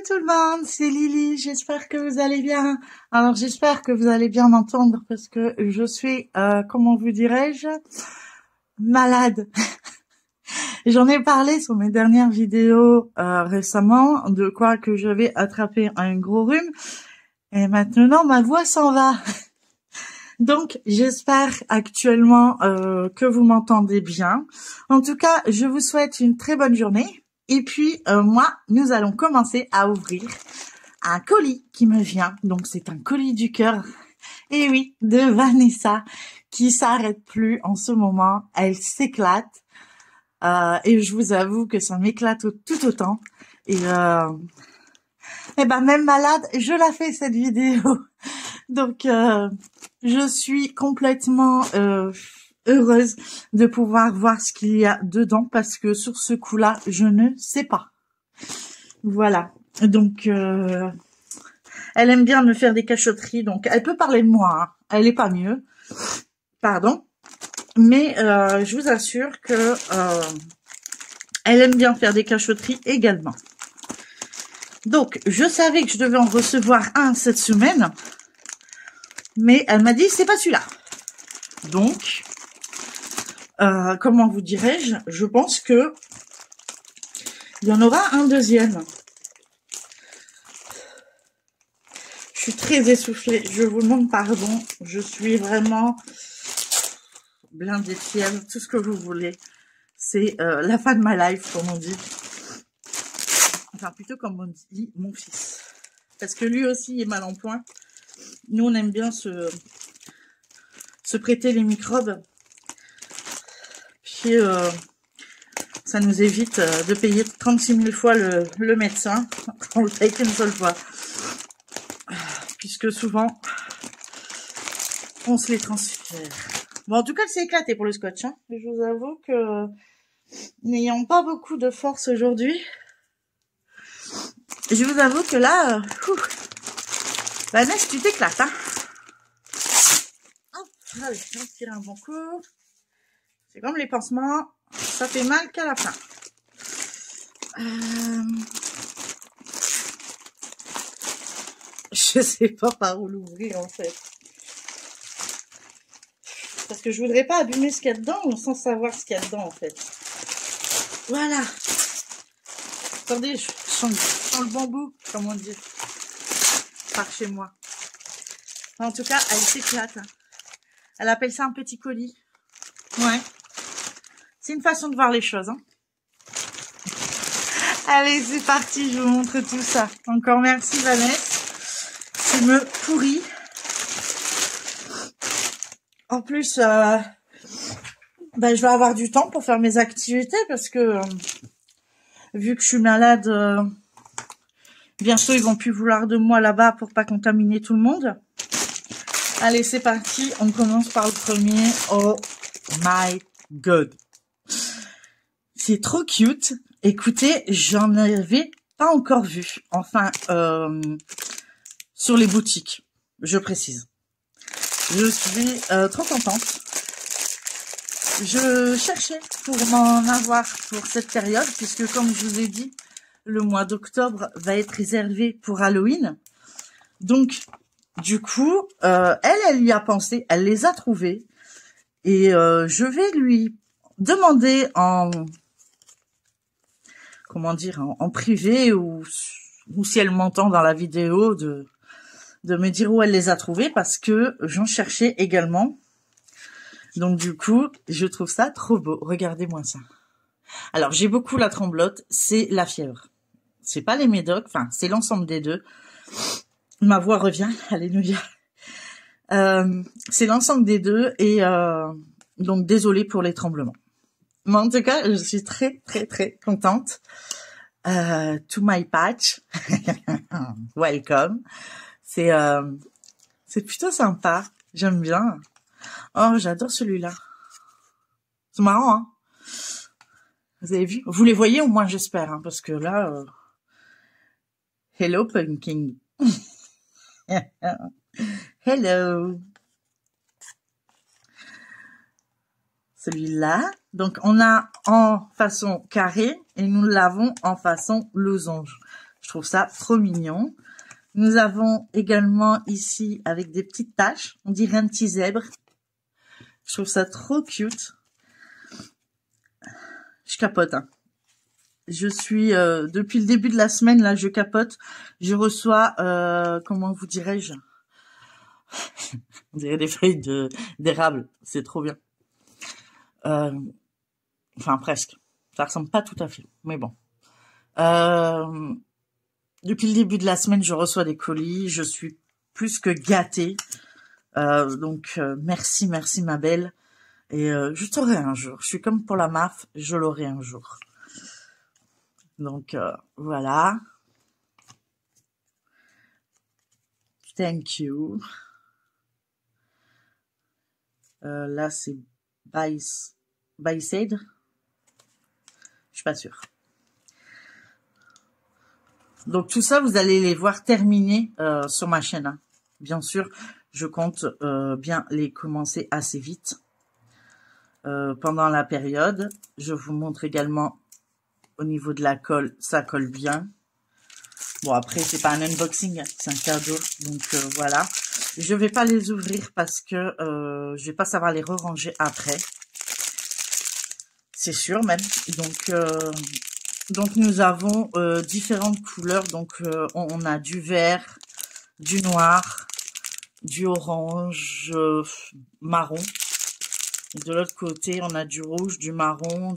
tout le monde, c'est Lily, j'espère que vous allez bien. Alors j'espère que vous allez bien m'entendre parce que je suis, comment vous dirais-je, malade. J'en ai parlé sur mes dernières vidéos récemment, de quoi que j'avais attrapé un gros rhume. Et maintenant ma voix s'en va. Donc j'espère actuellement que vous m'entendez bien. En tout cas, je vous souhaite une très bonne journée. Et puis, moi, nous allons commencer à ouvrir un colis qui me vient. Donc, c'est un colis du cœur. Et oui, de Vanessa, qui s'arrête plus en ce moment. Elle s'éclate. Et je vous avoue que ça m'éclate tout autant. Et ben, même malade, je la fais cette vidéo. Donc, je suis complètement heureuse de pouvoir voir ce qu'il y a dedans parce que sur ce coup-là, je ne sais pas. Voilà. Donc, elle aime bien me faire des cachotteries. Donc, elle peut parler de moi. Hein. Elle est pas mieux. Pardon. Mais je vous assure que elle aime bien faire des cachotteries également. Donc, je savais que je devais en recevoir un cette semaine. Mais elle m'a dit, c'est pas celui-là. Donc, comment vous dirais-je, je pense que il y en aura un deuxième. Je suis très essoufflée, je vous demande pardon. Je suis vraiment blindée de fièvre, tout ce que vous voulez. C'est la fin de ma life, comme on dit. Enfin, plutôt comme on dit, mon fils. Parce que lui aussi est mal en point. Nous, on aime bien se prêter les microbes. Puis, ça nous évite de payer 36 000 fois le médecin. On le paye qu'une seule fois. Puisque souvent, on se les transfère. Bon, en tout cas, elle s'est éclatée pour le scotch. Hein. Je vous avoue que, n'ayant pas beaucoup de force aujourd'hui, je vous avoue que là, Vanessa, tu t'éclates. Hein. Hop, allez, on va tirer un bon coup. C'est comme les pansements, ça fait mal qu'à la fin. Je sais pas par où l'ouvrir en fait. Parce que je voudrais pas abîmer ce qu'il y a dedans sans savoir ce qu'il y a dedans en fait. Voilà. Attendez, je sens le bambou, comme on dit. Par chez moi. En tout cas, elle s'éclate. Elle appelle ça un petit colis. Ouais. C'est une façon de voir les choses. Hein. Allez, c'est parti, je vous montre tout ça. Encore merci Vanessa. Tu me pourris. En plus, je vais avoir du temps pour faire mes activités parce que vu que je suis malade, bientôt ils vont plus vouloir de moi là-bas pour pas contaminer tout le monde. Allez, c'est parti. On commence par le premier. Oh my god. C'est trop cute. Écoutez, j'en avais pas encore vu. Enfin, sur les boutiques, je précise. Je suis trop contente. Je cherchais pour m'en avoir pour cette période, puisque comme je vous ai dit, le mois d'octobre va être réservé pour Halloween. Donc, du coup, elle y a pensé, elle les a trouvés. Et je vais lui demander comment dire, en privé ou si elle m'entend dans la vidéo de me dire où elle les a trouvés parce que j'en cherchais également. Donc du coup, je trouve ça trop beau. Regardez-moi ça. Alors, j'ai beaucoup la tremblote, c'est la fièvre. C'est pas les médocs, enfin, c'est l'ensemble des deux. Ma voix revient, alléluia. C'est l'ensemble des deux et donc désolée pour les tremblements. Mais en tout cas, je suis très très très contente. To my patch, welcome. C'est plutôt sympa, j'aime bien. Oh, j'adore celui-là. C'est marrant, hein. Vous avez vu? Vous les voyez au moins, j'espère, hein, parce que là, hello pumpkin. Hello. Celui-là. Donc, on a en façon carré et nous l'avons en façon losange. Je trouve ça trop mignon. Nous avons également ici avec des petites taches. On dirait un petit zèbre. Je trouve ça trop cute. Je capote, hein. Je suis, depuis le début de la semaine, là, je capote. Je reçois, comment vous dirais-je? On dirait des feuilles d'érable. C'est trop bien. Enfin, presque. Ça ressemble pas tout à fait, mais bon. Depuis le début de la semaine, je reçois des colis. Je suis plus que gâtée. Donc, merci ma belle. Et je t'aurai un jour. Je suis comme pour la MAF, je l'aurai un jour. Donc, voilà. Thank you. Là, c'est Bysade. Je suis pas sûre. Donc, tout ça, vous allez les voir terminer sur ma chaîne, hein. Bien sûr, je compte bien les commencer assez vite pendant la période. Je vous montre également au niveau de la colle, ça colle bien. Bon, après, c'est pas un unboxing, c'est un cadeau. Donc, voilà. Je vais pas les ouvrir parce que je vais pas savoir les re-ranger après. C'est sûr, même. Donc nous avons différentes couleurs. Donc, on a du vert, du noir, du orange, marron. De l'autre côté, on a du rouge, du marron,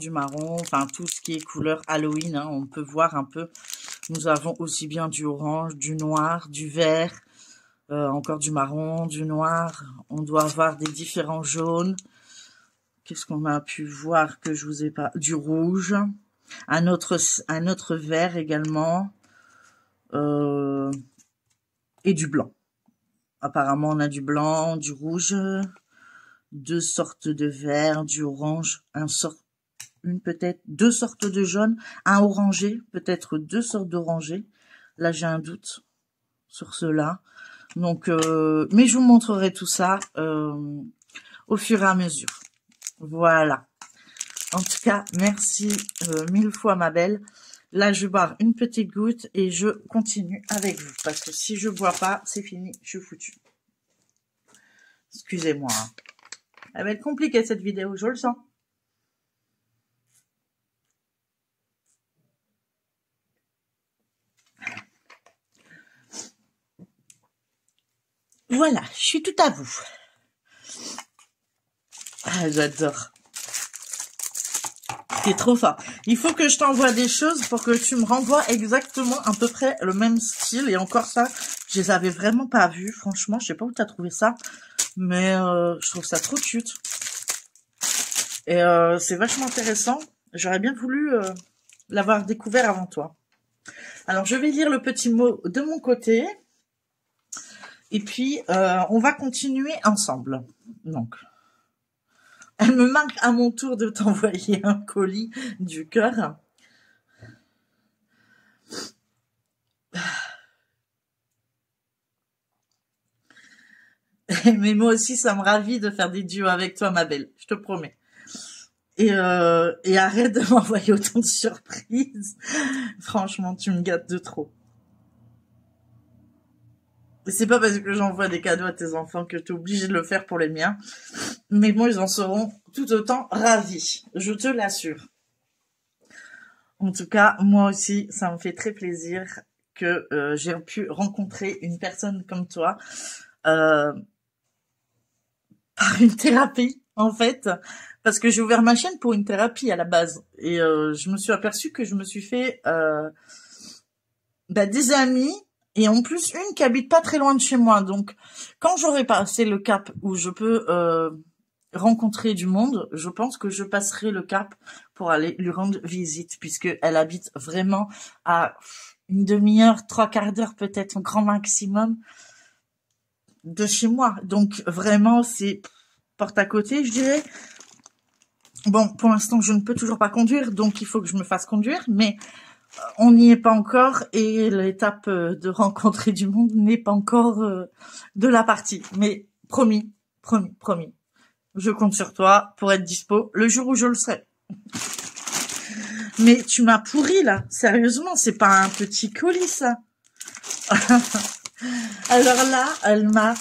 enfin tout ce qui est couleur Halloween, hein, on peut voir un peu. Nous avons aussi bien du orange, du noir, du vert, encore du marron, du noir. On doit avoir des différents jaunes. Qu'est-ce qu'on a pu voir que je vous ai pas... Du rouge, un autre vert également, et du blanc. Apparemment, on a du blanc, du rouge, deux sortes de vert, du orange, peut-être deux sortes de jaune, un orangé, peut-être deux sortes d'orangé. Là, j'ai un doute sur cela. Donc, mais je vous montrerai tout ça au fur et à mesure. Voilà. En tout cas, merci 1000 fois, ma belle. Là, je vais boire une petite goutte et je continue avec vous. Parce que si je bois pas, c'est fini, je suis foutue. Excusez-moi, hein. Elle va être compliquée cette vidéo, je le sens. Voilà, je suis tout à vous. Ah, j'adore. C'est trop fort. Il faut que je t'envoie des choses pour que tu me renvoies exactement à peu près le même style. Et encore ça, je les avais vraiment pas vus. Franchement, je sais pas où tu as trouvé ça. Mais je trouve ça trop cute. Et c'est vachement intéressant. J'aurais bien voulu l'avoir découvert avant toi. Alors, je vais lire le petit mot de mon côté. Et puis, on va continuer ensemble. Donc, elle me marque à mon tour de t'envoyer un colis du cœur. Mais moi aussi, ça me ravit de faire des duos avec toi, ma belle. Je te promets. Et arrête de m'envoyer autant de surprises. Franchement, tu me gâtes de trop. C'est pas parce que j'envoie des cadeaux à tes enfants que tu es obligé de le faire pour les miens. Mais moi, ils en seront tout autant ravis. Je te l'assure. En tout cas, moi aussi, ça me fait très plaisir que j'ai pu rencontrer une personne comme toi par une thérapie, en fait. Parce que j'ai ouvert ma chaîne pour une thérapie à la base. Et je me suis aperçue que je me suis fait des amis. Et en plus, une qui habite pas très loin de chez moi. Donc, quand j'aurai passé le cap où je peux rencontrer du monde, je pense que je passerai le cap pour aller lui rendre visite, puisque elle habite vraiment à une demi-heure, 3/4 d'heure peut-être, au grand maximum de chez moi. Donc, vraiment, c'est porte à côté, je dirais. Bon, pour l'instant, je ne peux toujours pas conduire, donc il faut que je me fasse conduire, mais on n'y est pas encore et l'étape de rencontrer du monde n'est pas encore de la partie. Mais promis, promis, promis. Je compte sur toi pour être dispo le jour où je le serai. Mais tu m'as pourri, là. Sérieusement, c'est pas un petit colis, ça. Alors là, elle m'a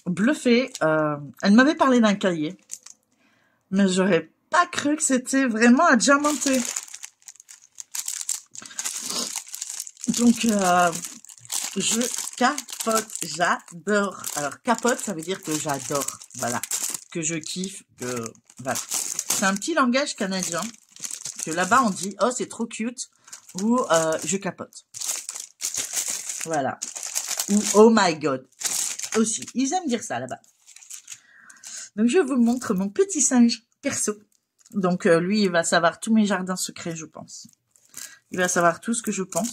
bluffé. Elle m'avait parlé d'un cahier. Mais j'aurais pas cru que c'était vraiment un diamanté. Donc, je capote, j'adore. Alors, capote, ça veut dire que j'adore. Voilà. Que je kiffe, que... Voilà. C'est un petit langage canadien. Que là-bas, on dit, oh, c'est trop cute. Ou, je capote. Voilà. Ou, oh my god. Aussi. Ils aiment dire ça, là-bas. Donc, je vous montre mon petit singe perso. Donc, lui, il va savoir tous mes jardins secrets, je pense. Il va savoir tout ce que je pense.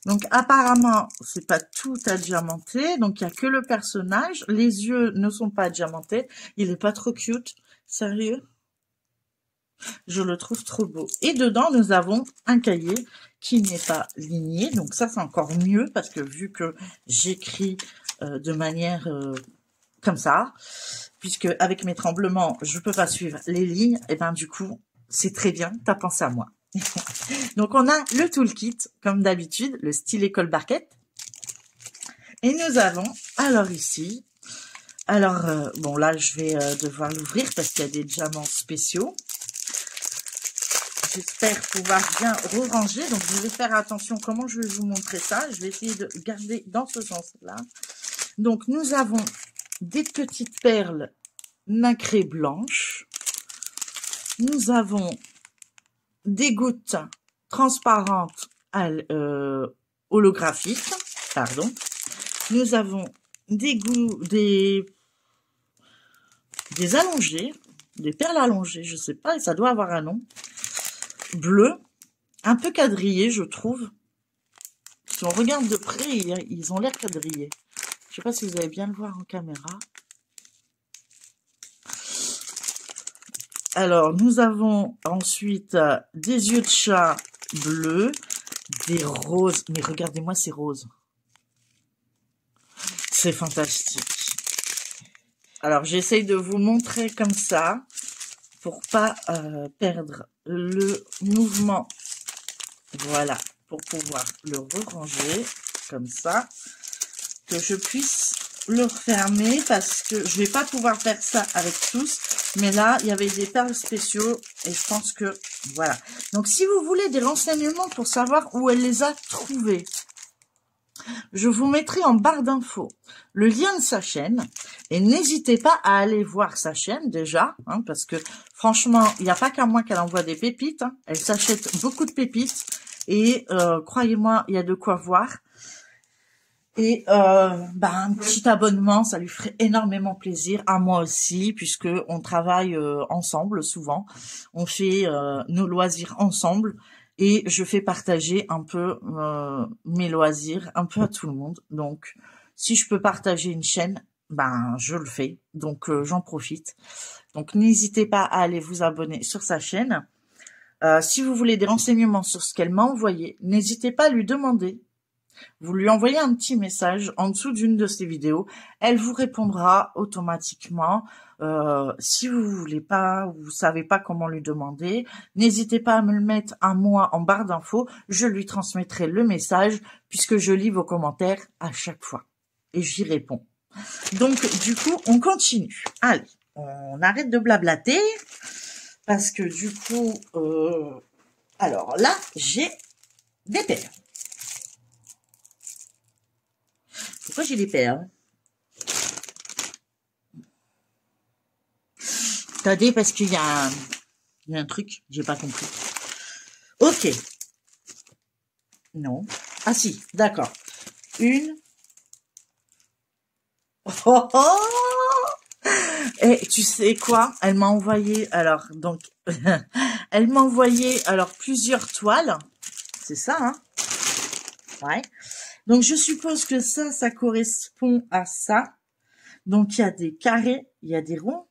Donc, apparemment, c'est pas tout à diamanter. Donc, il y a que le personnage. Les yeux ne sont pas diamantés. Il est pas trop cute. Sérieux? Je le trouve trop beau. Et dedans, nous avons un cahier qui n'est pas ligné. Donc, ça, c'est encore mieux parce que vu que j'écris de manière comme ça, puisque avec mes tremblements, je peux pas suivre les lignes, et ben du coup, c'est très bien. T'as pensé à moi. Donc, on a le toolkit, comme d'habitude, le stylet Colbarquette. Et nous avons, alors ici, alors, bon, là, je vais devoir l'ouvrir parce qu'il y a des diamants spéciaux. J'espère pouvoir bien re-ranger. Donc, je vais faire attention comment je vais vous montrer ça. Je vais essayer de garder dans ce sens-là. Donc, nous avons des petites perles nacrées blanches. Nous avons des gouttes transparentes holographiques, pardon. Nous avons des allongés, des perles allongées, je sais pas, ça doit avoir un nom. Bleu, un peu quadrillé, je trouve. Si on regarde de près, ils ont l'air quadrillés. Je sais pas si vous allez bien le voir en caméra. Alors, nous avons ensuite des yeux de chat bleus, des roses. Mais regardez-moi ces roses. C'est fantastique. Alors, j'essaye de vous montrer comme ça pour pas perdre le mouvement. Voilà, pour pouvoir le ranger comme ça. Que je puisse le refermer parce que je vais pas pouvoir faire ça avec tous. Mais là, il y avait des perles spéciaux et je pense que voilà. Donc, si vous voulez des renseignements pour savoir où elle les a trouvés, je vous mettrai en barre d'infos le lien de sa chaîne et n'hésitez pas à aller voir sa chaîne déjà, hein, parce que franchement, il n'y a pas qu'à moi qu'elle envoie des pépites. Hein. Elle s'achète beaucoup de pépites et croyez-moi, il y a de quoi voir. Et un petit abonnement, ça lui ferait énormément plaisir, à moi aussi, puisque on travaille ensemble souvent. On fait nos loisirs ensemble et je fais partager un peu mes loisirs un peu à tout le monde. Donc, si je peux partager une chaîne, je le fais. Donc, j'en profite. Donc, n'hésitez pas à aller vous abonner sur sa chaîne. Si vous voulez des renseignements sur ce qu'elle m'a envoyé, n'hésitez pas à lui demander. Vous lui envoyez un petit message en dessous d'une de ses vidéos. Elle vous répondra automatiquement. Si vous voulez pas, ou vous savez pas comment lui demander, n'hésitez pas à me le mettre à moi en barre d'infos. Je lui transmettrai le message puisque je lis vos commentaires à chaque fois. Et j'y réponds. Donc, du coup, on continue. Allez, on arrête de blablater. Parce que du coup, alors là, j'ai des perles. Pourquoi j'ai des perles? Attendez, parce qu'il y a un truc, j'ai pas compris. Ok. Non. Ah si, d'accord. Une. Oh, oh. Et tu sais quoi? Elle m'a envoyé, alors, donc, elle m'a envoyé, alors, plusieurs toiles. C'est ça, hein? Ouais. Donc, je suppose que ça correspond à ça. Donc, il y a des carrés, il y a des ronds.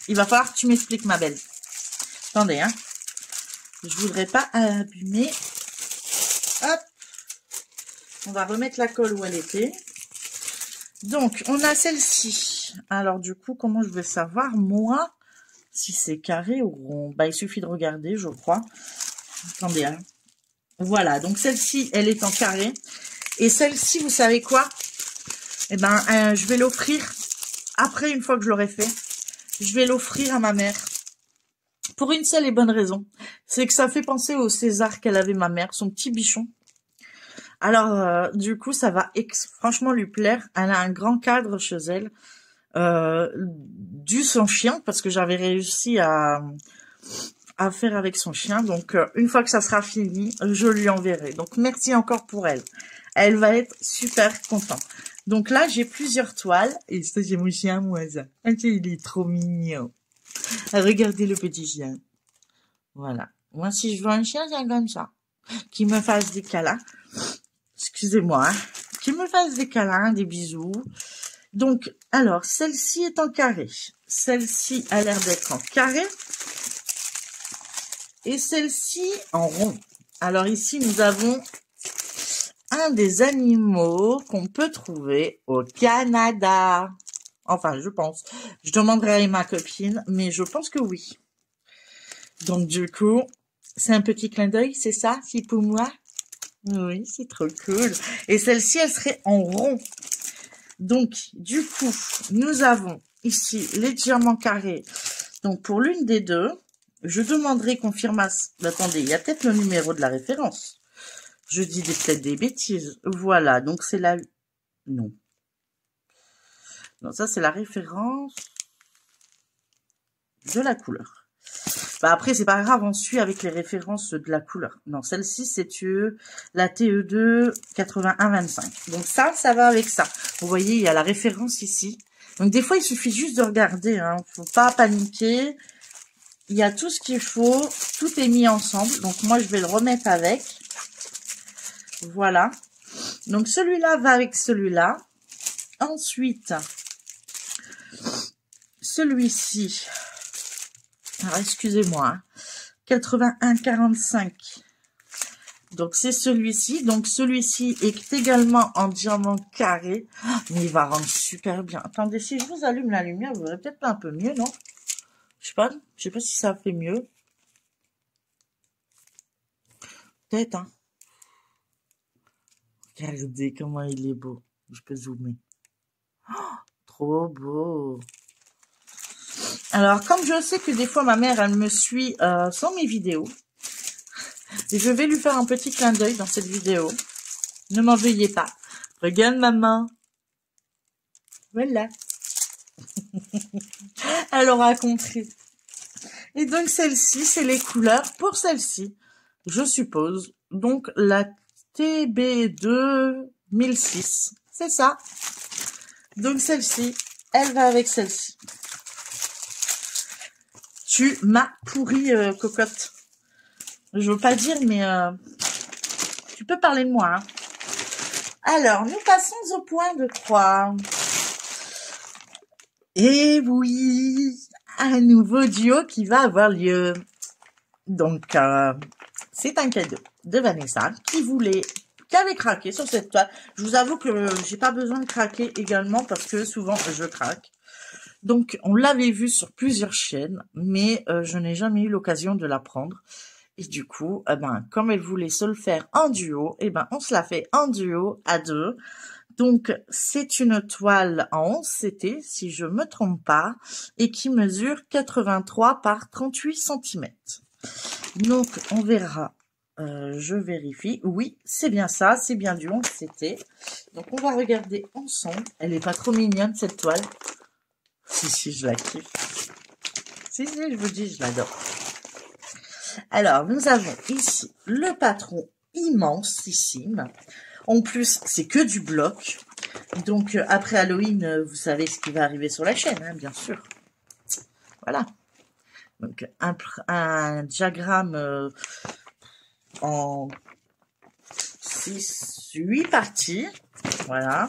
Il va falloir que tu m'expliques, ma belle. Attendez, hein. Je voudrais pas abîmer. Hop. On va remettre la colle où elle était. Donc, on a celle-ci. Alors, du coup, comment je vais savoir, moi, si c'est carré ou rond. Bah, il suffit de regarder, je crois. Attendez, hein. Voilà, donc celle-ci, elle est en carré. Et celle-ci, vous savez quoi? Eh ben, je vais l'offrir après, une fois que je l'aurai fait. Je vais l'offrir à ma mère. Pour une seule et bonne raison. C'est que ça fait penser au César qu'elle avait, ma mère, son petit bichon. Alors, du coup, ça va franchement lui plaire. Elle a un grand cadre chez elle. Du son chien, parce que j'avais réussi à faire avec son chien. Donc, une fois que ça sera fini, je lui enverrai. Donc, merci encore pour elle. Elle va être super contente. Donc là, j'ai plusieurs toiles. Et ça, j'ai mon chien, moi, ça. Il est trop mignon. Regardez le petit chien. Voilà. Moi, si je veux un chien, c'est comme ça. Qui me fasse des câlins. Excusez-moi. Hein. Qui me fasse des câlins, des bisous. Donc, alors, celle-ci est en carré. Celle-ci a l'air d'être en carré. Et celle-ci en rond. Alors ici, nous avons un des animaux qu'on peut trouver au Canada. Enfin, je pense. Je demanderai à ma copine, mais je pense que oui. Donc, du coup, c'est un petit clin d'œil, c'est ça? C'est pour moi? Oui, c'est trop cool. Et celle-ci, elle serait en rond. Donc, du coup, nous avons ici les diamants carrés. Donc, pour l'une des deux, je demanderai confirmation. Attendez, il y a peut-être le numéro de la référence. Je dis peut-être des bêtises. Voilà, donc c'est la... Non. Non, ça, c'est la référence de la couleur. Bah, après, c'est pas grave, on suit avec les références de la couleur. Non, celle-ci, c'est la TE2 8125. Donc ça va avec ça. Vous voyez, il y a la référence ici. Donc des fois, il suffit juste de regarder. Hein. Faut pas paniquer. Il y a tout ce qu'il faut. Tout est mis ensemble. Donc moi, je vais le remettre avec. Voilà. Donc celui-là va avec celui-là. Ensuite, celui-ci. Alors, excusez-moi. Hein. 81,45. Donc, c'est celui-ci. Donc, celui-ci est également en diamant carré. Mais il va rendre super bien. Attendez, si je vous allume la lumière, vous verrez peut-être un peu mieux, non? Je sais pas si ça fait mieux. Peut-être, hein. Regardez comment il est beau. Je peux zoomer. Oh, trop beau. Alors, comme je sais que des fois, ma mère, elle me suit sans mes vidéos, et je vais lui faire un petit clin d'œil dans cette vidéo. Ne m'en veuillez pas. Regarde, maman. Voilà. Elle aura compris. Et donc, celle-ci, c'est les couleurs pour celle-ci, je suppose. Donc, la TB2 1006. C'est ça. Donc, celle-ci, elle va avec celle-ci. Tu m'as pourri, cocotte. Je veux pas dire, mais tu peux parler de moi. Hein. Alors, nous passons au point de 3. Et oui, un nouveau duo qui va avoir lieu. Donc, c'est un cadeau de Vanessa qui avait craqué sur cette toile. Je vous avoue que j'ai pas besoin de craquer également parce que souvent je craque. Donc, on l'avait vu sur plusieurs chaînes, mais je n'ai jamais eu l'occasion de la prendre. Et du coup, comme elle voulait se le faire en duo, on se la fait en duo à 2. Donc, c'est une toile en 11 CT, si je me trompe pas, et qui mesure 83 par 38 cm. Donc, on verra. Je vérifie. Oui, c'est bien ça, c'est bien du 11 CT. Donc, on va regarder ensemble. Elle est pas trop mignonne, cette toile. Si, je la kiffe. Si, je vous dis, je l'adore. Alors, nous avons ici le patron immensissime. En plus, c'est que du bloc. Donc, après Halloween, vous savez ce qui va arriver sur la chaîne, hein, bien sûr. Voilà. Donc, un diagramme en 8 parties. Voilà.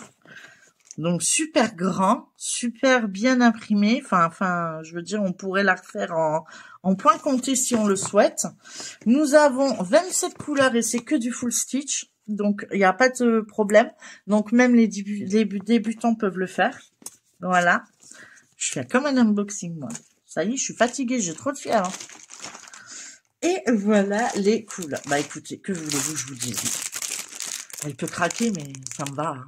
Donc, super grand, super bien imprimé. Enfin, je veux dire, on pourrait la refaire en point compté si on le souhaite. Nous avons 27 couleurs et c'est que du full stitch. Donc, il n'y a pas de problème. Donc, même les débutants peuvent le faire. Voilà. Je fais comme un unboxing, moi. Ça y est, je suis fatiguée, j'ai trop de fièvre. Et voilà les couleurs. Bah écoutez, que voulez-vous que je vous dise? Elle peut craquer, mais ça me va. Hein.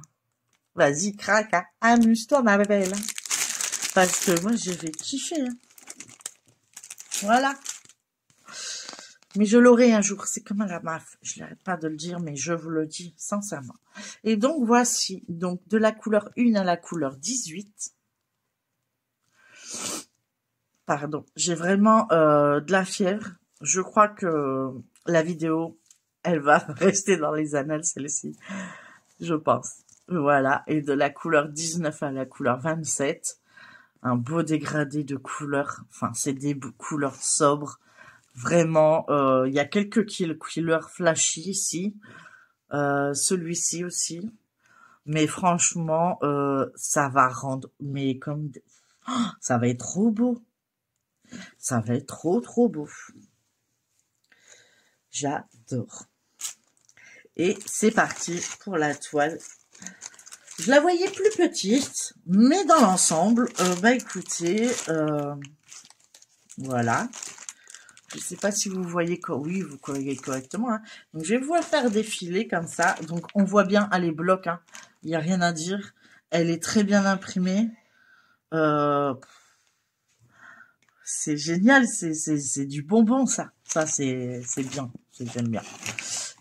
Vas-y, craque, hein. Amuse-toi, ma belle. Parce que moi, je vais kiffer. Hein. Voilà. Mais je l'aurai un jour. C'est comme la MAF. Je n'arrête pas de le dire, mais je vous le dis sincèrement. Et donc, voici. Donc, de la couleur 1 à la couleur 18. Pardon. J'ai vraiment de la fièvre. Je crois que la vidéo, elle va rester dans les annales, celle-ci. Je pense. Voilà. Et de la couleur 19 à la couleur 27. Un beau dégradé de couleurs. Enfin, c'est des couleurs sobres. Vraiment, il y a quelques couleurs flashy ici. Celui-ci aussi. Mais franchement, ça va rendre... Mais comme... Oh, ça va être trop beau. Ça va être trop, trop beau. J'adore. Et c'est parti pour la toile. Je la voyais plus petite, mais dans l'ensemble, bah écoutez, voilà. Je sais pas si vous voyez, oui, vous voyez correctement. Hein. Donc, je vais vous la faire défiler comme ça. Donc, on voit bien, elle est bloc. Hein. Il n'y a rien à dire. Elle est très bien imprimée. C'est génial. C'est du bonbon, ça. Ça, c'est bien. J'aime bien.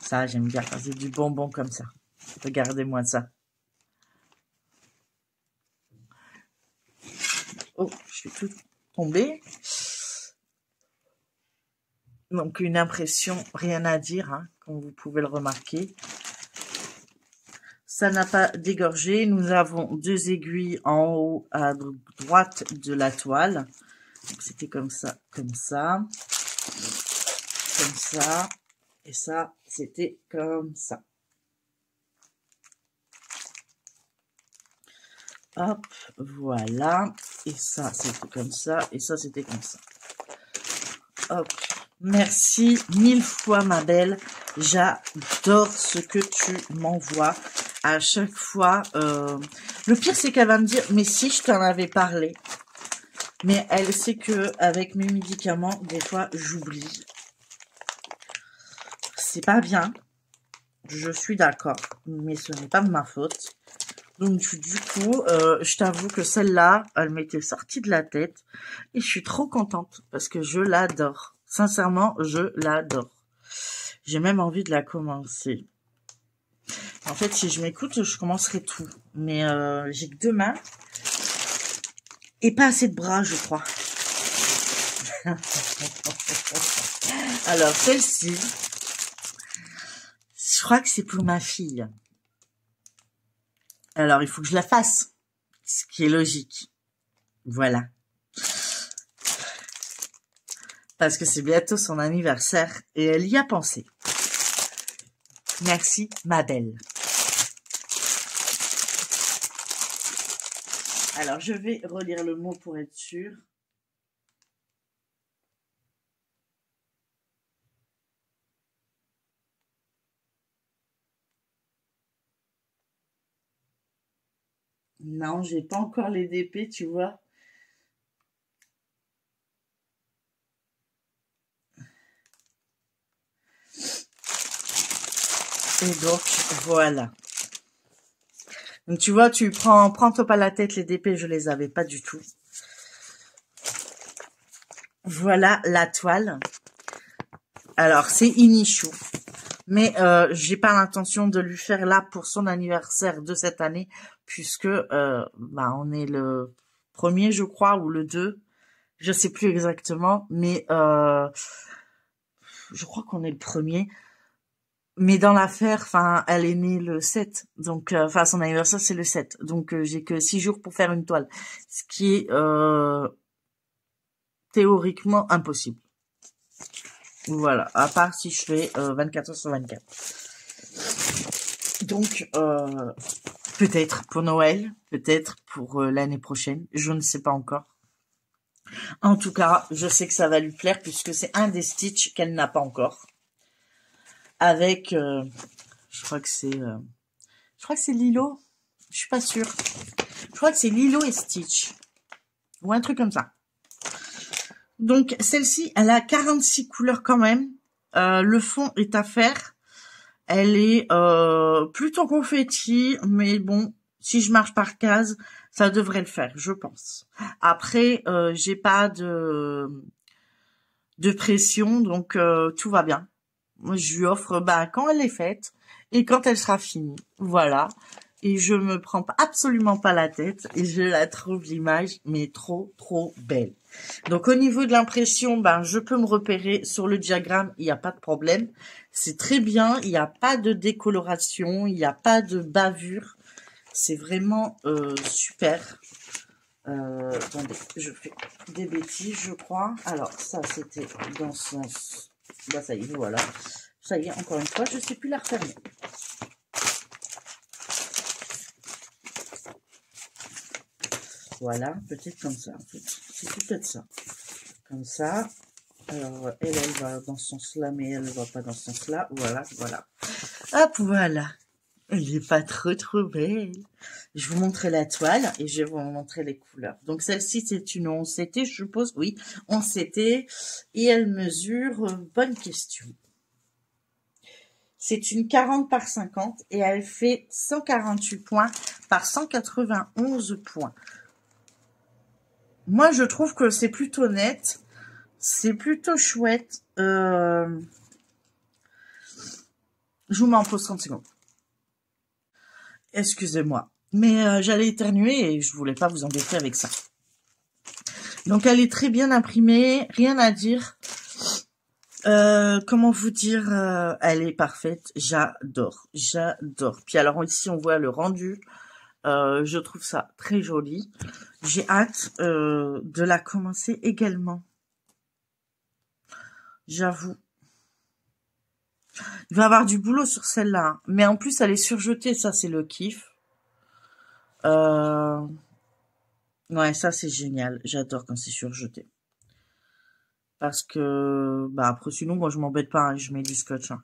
Ça, j'aime bien. C'est du bonbon comme ça. Regardez-moi ça. Oh, je vais tout tomber. Donc, une impression, rien à dire, hein, comme vous pouvez le remarquer. Ça n'a pas dégorgé. Nous avons 2 aiguilles en haut à droite de la toile. C'était comme ça, comme ça. Comme ça. Et ça, c'était comme ça. Hop, voilà. Et ça, c'était comme ça. Et ça, c'était comme ça. Hop. Merci 1000 fois, ma belle. J'adore ce que tu m'envoies. À chaque fois. Le pire, c'est qu'elle va me dire, mais si je t'en avais parlé. Mais elle sait que avec mes médicaments, des fois, j'oublie. C'est pas bien. Je suis d'accord. Mais ce n'est pas de ma faute. Donc, du coup, je t'avoue que celle-là, elle m'était sortie de la tête. Et je suis trop contente parce que je l'adore. Sincèrement, je l'adore. J'ai même envie de la commencer. En fait, si je m'écoute, je commencerai tout. Mais j'ai que 2 mains. Et pas assez de bras, je crois. Alors, celle-ci, je crois que c'est pour ma fille. Alors, il faut que je la fasse. Ce qui est logique. Voilà. Parce que c'est bientôt son anniversaire et elle y a pensé. Merci, ma belle. Alors, je vais relire le mot pour être sûr. Non, j'ai pas encore les DP, tu vois. Et donc, voilà. Donc, tu vois, tu prends-toi pas la tête, les DP, je les avais pas du tout. Voilà la toile. Alors, c'est Inichou. Mais j'ai pas l'intention de lui faire là pour son anniversaire de cette année, puisque bah, on est le 1er, je crois, ou le 2. Je sais plus exactement, mais je crois qu'on est le 1er. Mais dans l'affaire, enfin, elle est née le 7, donc, enfin, son anniversaire, c'est le 7. Donc, j'ai que 6 jours pour faire une toile. Ce qui est théoriquement impossible. Voilà, à part si je fais 24 heures sur 24. Donc, peut-être pour Noël, peut-être pour l'année prochaine, je ne sais pas encore. En tout cas, je sais que ça va lui plaire puisque c'est un des Stitch qu'elle n'a pas encore. Avec, je crois que c'est Lilo. Je suis pas sûre. Je crois que c'est Lilo et Stitch ou un truc comme ça. Donc, celle-ci, elle a 46 couleurs quand même. Le fond est à faire. Elle est plutôt confetti, mais bon, si je marche par case, ça devrait le faire, je pense. Après, j'ai pas de pression, donc tout va bien. Moi, je lui offre quand elle est faite et quand elle sera finie. Voilà. Et je me prends absolument pas la tête et je la trouve l'image mais trop belle. Donc au niveau de l'impression, je peux me repérer sur le diagramme, il n'y a pas de problème. C'est très bien, il n'y a pas de décoloration, il n'y a pas de bavure. C'est vraiment super. Attendez, je fais des bêtises, je crois. Alors ça, c'était dans ce sens. Ça y est, voilà. Ça y est, encore une fois, je ne sais plus la refermer. Voilà, peut-être comme ça. En fait. C'est peut-être ça. Comme ça. Alors, elle va dans ce sens-là, mais elle ne va pas dans ce sens-là. Voilà, voilà. Hop, voilà. Elle n'est pas trop belle. Je vous montrer la toile et je vais vous montrer les couleurs. Donc, celle-ci, c'est une 11 CT, je suppose. Oui, 11 CT. Et elle mesure, bonne question. C'est une 40 par 50 et elle fait 148 points par 191 points. Moi, je trouve que c'est plutôt net. C'est plutôt chouette. Je vous mets en pause 30 secondes. Excusez-moi. Mais j'allais éternuer et je voulais pas vous embêter avec ça. Donc, elle est très bien imprimée. Rien à dire. Comment vous dire, elle est parfaite. J'adore. J'adore. Puis alors, ici, on voit le rendu. Je trouve ça très joli. J'ai hâte de la commencer également. J'avoue. Il va y avoir du boulot sur celle-là. Hein. Mais en plus, elle est surjetée. Ça, c'est le kiff. Ouais, ça, c'est génial. J'adore quand c'est surjeté. Parce que, après, sinon, moi, je m'embête pas. Hein, je mets du scotch. Hein.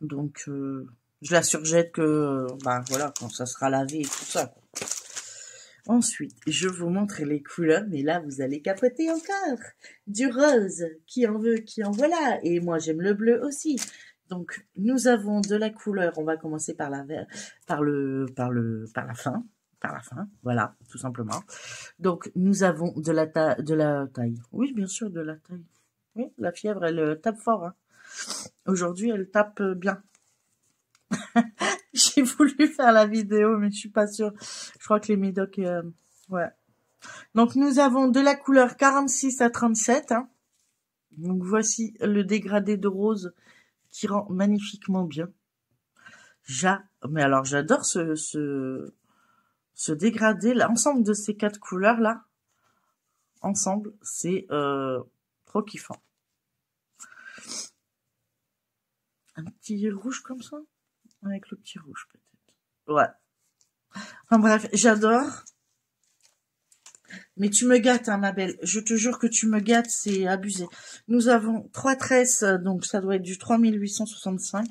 Donc, je la surjette que, voilà, quand ça sera lavé et tout ça. Quoi. Ensuite, je vous montre les couleurs, mais là, vous allez capoter encore. Du rose, qui en veut, qui en voilà. Et moi, j'aime le bleu aussi. Donc, nous avons de la couleur. On va commencer par la fin. Par la fin, voilà, tout simplement. Donc, nous avons de la taille. Oui, bien sûr, de la taille. Oui, la fièvre, elle tape fort. Hein. Aujourd'hui, elle tape bien. J'ai voulu faire la vidéo, mais je suis pas sûre. Je crois que les médocs, ouais. Donc, nous avons de la couleur 46 à 37. Hein. Donc, voici le dégradé de rose qui rend magnifiquement bien. Mais alors, j'adore ce dégradé. L'ensemble de ces 4 couleurs-là, ensemble, c'est trop kiffant. Un petit rouge comme ça. Avec le petit rouge, peut-être. Ouais. Enfin bref, j'adore. Mais tu me gâtes, hein, ma belle. Je te jure que tu me gâtes, c'est abusé. Nous avons 3 tresses, donc ça doit être du 3865.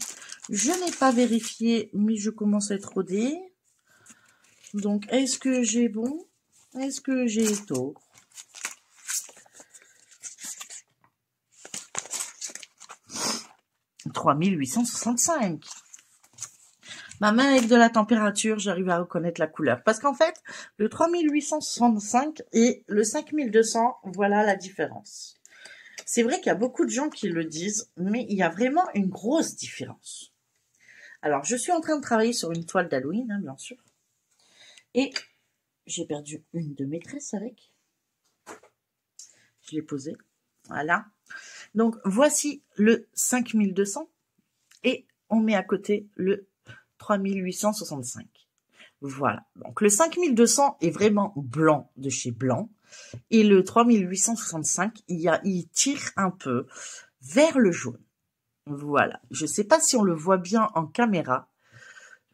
Je n'ai pas vérifié, mais je commence à être rodée. Donc, est-ce que j'ai bon? Est-ce que j'ai tort? « 3865. Ma main avec de la température, j'arrive à reconnaître la couleur. Parce qu'en fait, le 3865 et le 5200, voilà la différence. C'est vrai qu'il y a beaucoup de gens qui le disent, mais il y a vraiment une grosse différence. Alors, je suis en train de travailler sur une toile d'Halloween, hein, bien sûr. Et j'ai perdu une de mes tresses avec. Je l'ai posée. Voilà. Donc, voici le 5200. Et on met à côté le 3865. Voilà. Donc, le 5200 est vraiment blanc de chez Blanc. Et le 3865, il tire un peu vers le jaune. Voilà. Je ne sais pas si on le voit bien en caméra.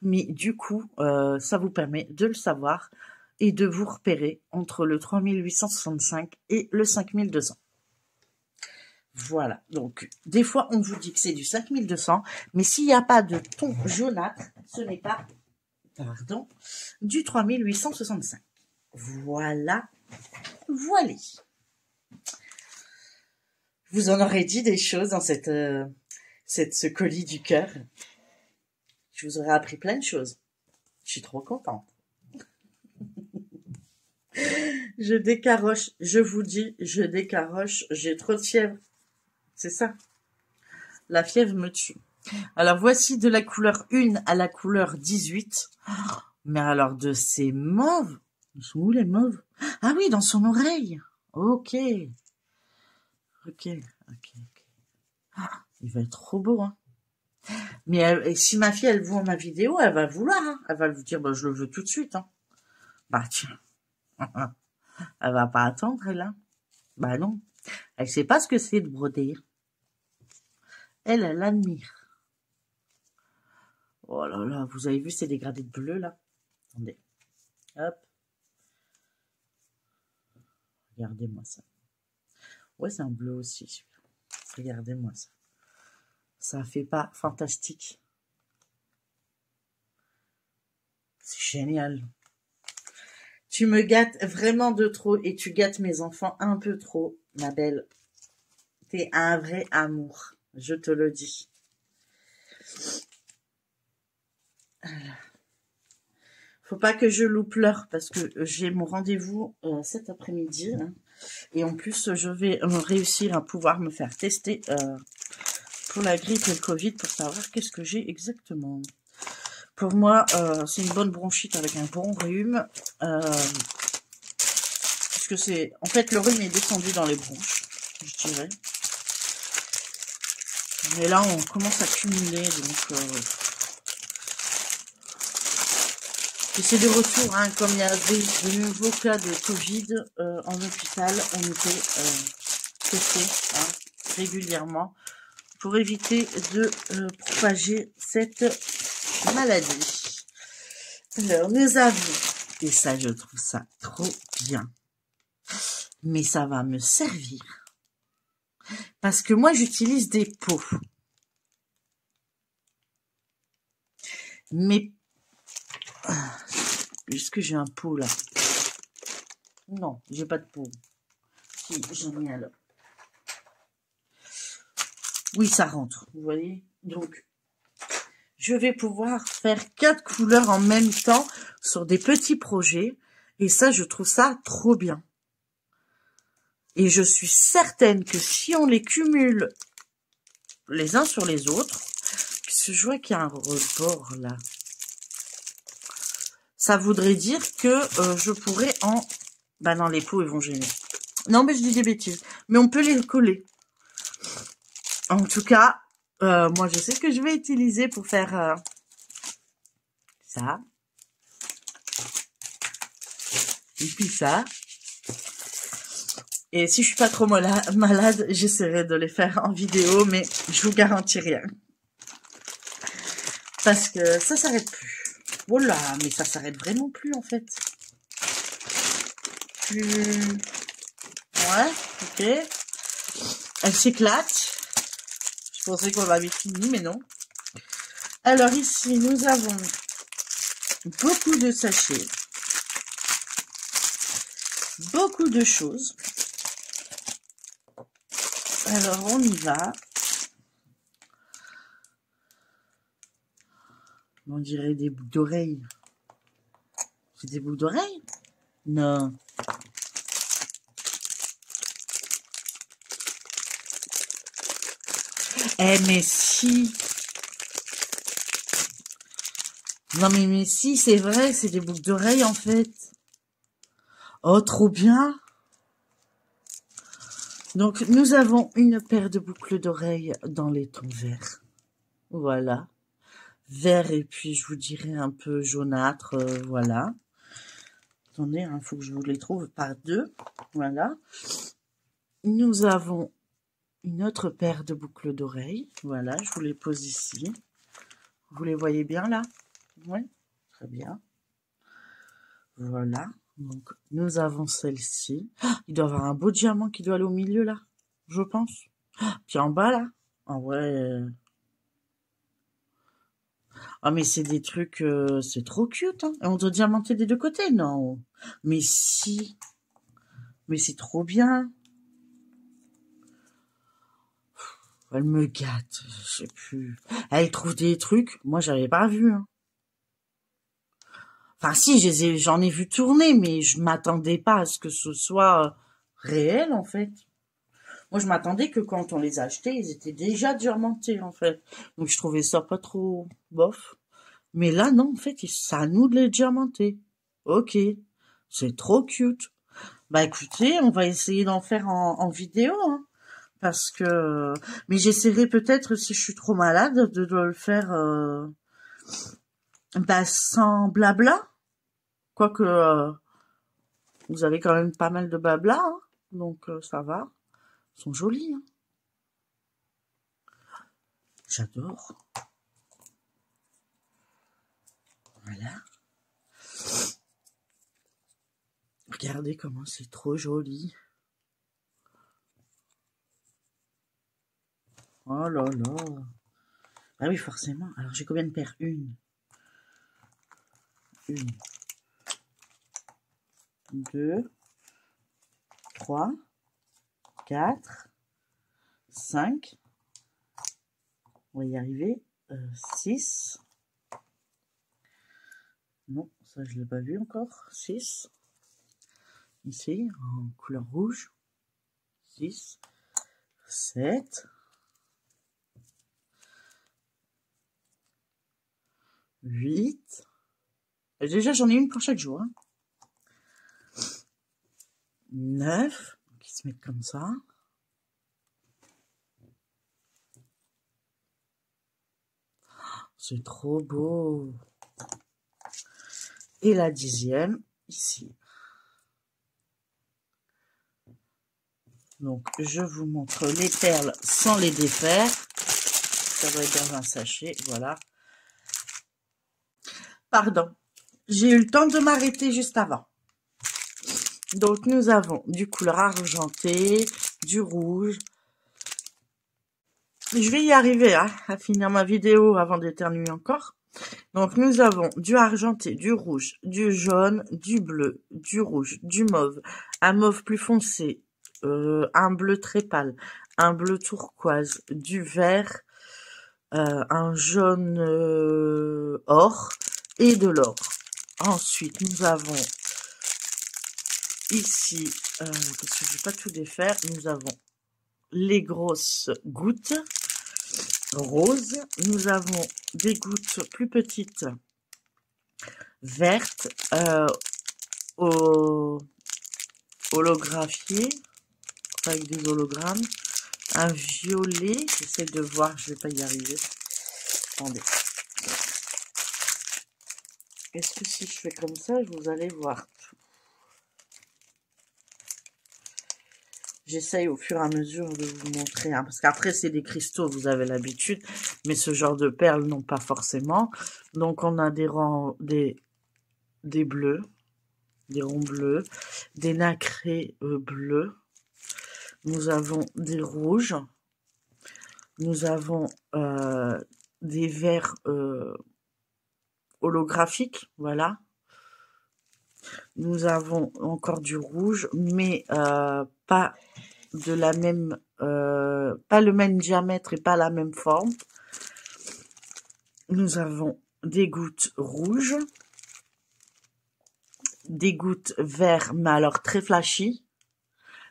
Mais du coup, ça vous permet de le savoir et de vous repérer entre le 3865 et le 5200. Voilà, donc des fois on vous dit que c'est du 5200, mais s'il n'y a pas de ton jaunâtre, ce n'est pas, du 3865. Voilà, voilà. Vous en aurez dit des choses dans ce colis du cœur. Je vous aurais appris plein de choses. Je suis trop contente. Je décaroche, je vous dis, je décaroche, j'ai trop de fièvre. C'est ça. La fièvre me tue. Alors voici de la couleur 1 à la couleur 18. Mais alors de ces mauves. Ils sont où les mauves? Ah oui, dans son oreille. Ok. Ok. Ah, il va être trop beau, hein. Mais si ma fille, elle voit ma vidéo, elle va vouloir, hein. Elle va vous dire, bah, je le veux tout de suite, hein. Bah, tiens. Elle va pas attendre, elle, hein. Bah, non. Elle sait pas ce que c'est de broder. Elle admire. Oh là là, vous avez vu ces dégradés de bleu, là? Attendez. Hop. Regardez-moi ça. Ouais, c'est un bleu aussi, celui-là. Regardez-moi ça. Ça fait pas fantastique? C'est génial. Tu me gâtes vraiment de trop et tu gâtes mes enfants un peu trop, ma belle. T'es un vrai amour, je te le dis. Faut pas que je loupe l'heure parce que j'ai mon rendez-vous cet après-midi. Hein. Et en plus, je vais réussir à pouvoir me faire tester pour la grippe et le Covid pour savoir qu'est-ce que j'ai exactement. Pour moi, c'est une bonne bronchite avec un bon rhume. Puisque c'est... En fait, le rhume est descendu dans les bronches, je dirais. Mais là, on commence à cumuler, donc... Et c'est de retour, hein, comme il y avait de nouveaux cas de Covid en hôpital, on était testés régulièrement pour éviter de propager cette maladie. Alors, nous avons, et ça, je trouve ça trop bien, mais ça va me servir, parce que moi, j'utilise des pots. Mais, est-ce que j'ai un pot, là? Non, j'ai pas de pot. Si, j'en ai un là. Oui, ça rentre, vous voyez. Donc, je vais pouvoir faire 4 couleurs en même temps sur des petits projets. Et ça, je trouve ça trop bien. Et je suis certaine que si on les cumule les uns sur les autres, puisque je vois qu'il y a un rebord là, ça voudrait dire que je pourrais en... Bah non, les pots, ils vont gêner. Non, mais je dis des bêtises. Mais on peut les coller. En tout cas, moi, je sais ce que je vais utiliser pour faire ça. Et puis ça. Et si je suis pas trop malade, j'essaierai de les faire en vidéo, mais je vous garantis rien. Parce que ça s'arrête plus. Oh là, mais ça s'arrête vraiment plus, en fait. Ouais, ok. Elle s'éclate. Je pensais qu'on avait fini, mais non. Alors ici, nous avons beaucoup de sachets. Beaucoup de choses. Alors, on y va. On dirait des boucles d'oreilles. C'est des boucles d'oreilles? Non. Eh, mais si. Non, mais si, c'est vrai, c'est des boucles d'oreilles, en fait. Oh, trop bien. Donc, nous avons une paire de boucles d'oreilles dans les tons verts. Voilà. Vert et puis, je vous dirais un peu jaunâtre, voilà. Attendez, il faut que je vous les trouve par deux. Voilà. Nous avons une autre paire de boucles d'oreilles. Voilà, je vous les pose ici. Vous les voyez bien, là? Oui, très bien. Voilà. Donc, nous avons celle-ci. Il doit y avoir un beau diamant qui doit aller au milieu, là, je pense. Puis en bas, là. Ah ouais. Ah, mais c'est des trucs... c'est trop cute, hein. Et on doit diamanter des deux côtés, non? Mais si. Mais c'est trop bien. Elle me gâte, je sais plus. Elle trouve des trucs, moi j'avais pas vu. Hein. Enfin si, j'en ai vu tourner, mais je m'attendais pas à ce que ce soit réel en fait. Moi je m'attendais que quand on les achetait, ils étaient déjà diamantés en fait. Donc je trouvais ça pas trop bof. Mais là non, en fait, c'est à nous de les diamanter. Ok, c'est trop cute. Bah écoutez, on va essayer d'en faire en vidéo. Hein. Parce que mais j'essaierai peut-être si je suis trop malade de le faire bah, sans blabla quoique vous avez quand même pas mal de blabla hein, donc ça va, ils sont jolis hein. J'adore, voilà, regardez comment c'est trop joli, oh là là, ah oui forcément, alors j'ai combien de paires, une, 2, 3, 4, 5, on va y arriver, 6, non, ça je l'ai pas vu encore, 6, ici, en couleur rouge, 6, 7, 8, et déjà j'en ai une pour chaque jour, hein. 9, qui se mettent comme ça. C'est trop beau. Et la 10e, ici. Donc, je vous montre les perles sans les défaire. Ça doit être dans un sachet, voilà. Pardon, j'ai eu le temps de m'arrêter juste avant. Donc, nous avons du couleur argenté, du rouge. Je vais y arriver hein, à finir ma vidéo avant d'éternuer encore. Donc, nous avons du argenté, du rouge, du jaune, du bleu, du rouge, du mauve, un mauve plus foncé, un bleu très pâle, un bleu turquoise, du vert, un jaune or et de l'or. Ensuite, nous avons ici, parce que je ne vais pas tout défaire, nous avons les grosses gouttes roses. Nous avons des gouttes plus petites vertes holographiées avec des hologrammes, un violet, j'essaie de voir, je vais pas y arriver, attendez, est-ce que si je fais comme ça vous allez voir, j'essaye au fur et à mesure de vous montrer, hein, parce qu'après c'est des cristaux, vous avez l'habitude, mais ce genre de perles non pas forcément. Donc on a des rangs, des bleus, des ronds bleus, des nacrés bleus, nous avons des rouges, nous avons des verts holographiques, voilà. Nous avons encore du rouge, mais pas de la même, pas le même diamètre et pas la même forme. Nous avons des gouttes rouges, des gouttes vert, mais alors très flashy.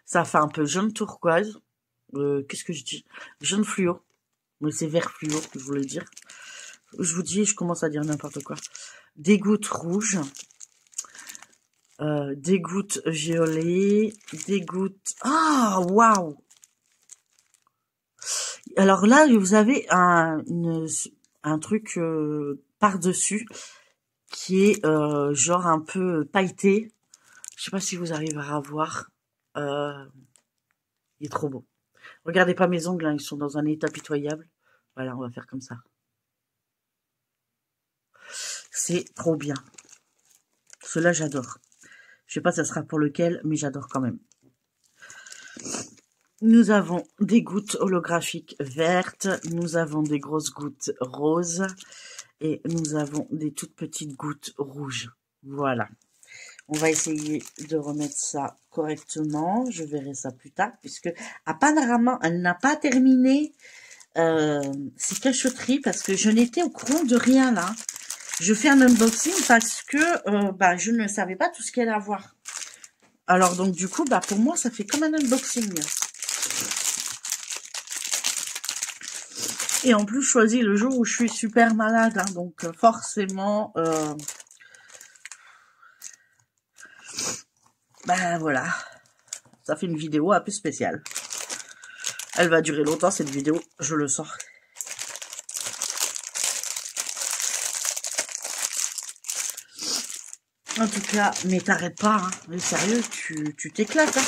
Ça fait un peu jaune turquoise. Qu'est-ce que je dis? Jaune fluo. Mais c'est vert fluo que je voulais dire. Je vous dis, je commence à dire n'importe quoi. Des gouttes rouges. Des gouttes violet. Des gouttes... Ah, waouh! Alors là, vous avez un truc par-dessus qui est genre un peu pailleté. Je sais pas si vous arriverez à voir. Il est trop beau. Regardez pas mes ongles, hein, ils sont dans un état pitoyable. Voilà, on va faire comme ça. C'est trop bien. Cela, j'adore. Je sais pas ça sera pour lequel, mais j'adore quand même. Nous avons des gouttes holographiques vertes. Nous avons des grosses gouttes roses. Et nous avons des toutes petites gouttes rouges. Voilà. On va essayer de remettre ça correctement. Je verrai ça plus tard, puisque apparemment, elle n'a pas terminé C'est cachotterie parce que je n'étais au courant de rien là. Je fais un unboxing parce que je ne savais pas tout ce qu'il allait avoir. Alors donc du coup, pour moi, ça fait comme un unboxing. Et en plus, je choisis le jour où je suis super malade, hein, donc forcément, voilà, ça fait une vidéo un peu spéciale. Elle va durer longtemps cette vidéo, je le sens. En tout cas, mais t'arrêtes pas, hein. Mais sérieux, tu t'éclates, hein.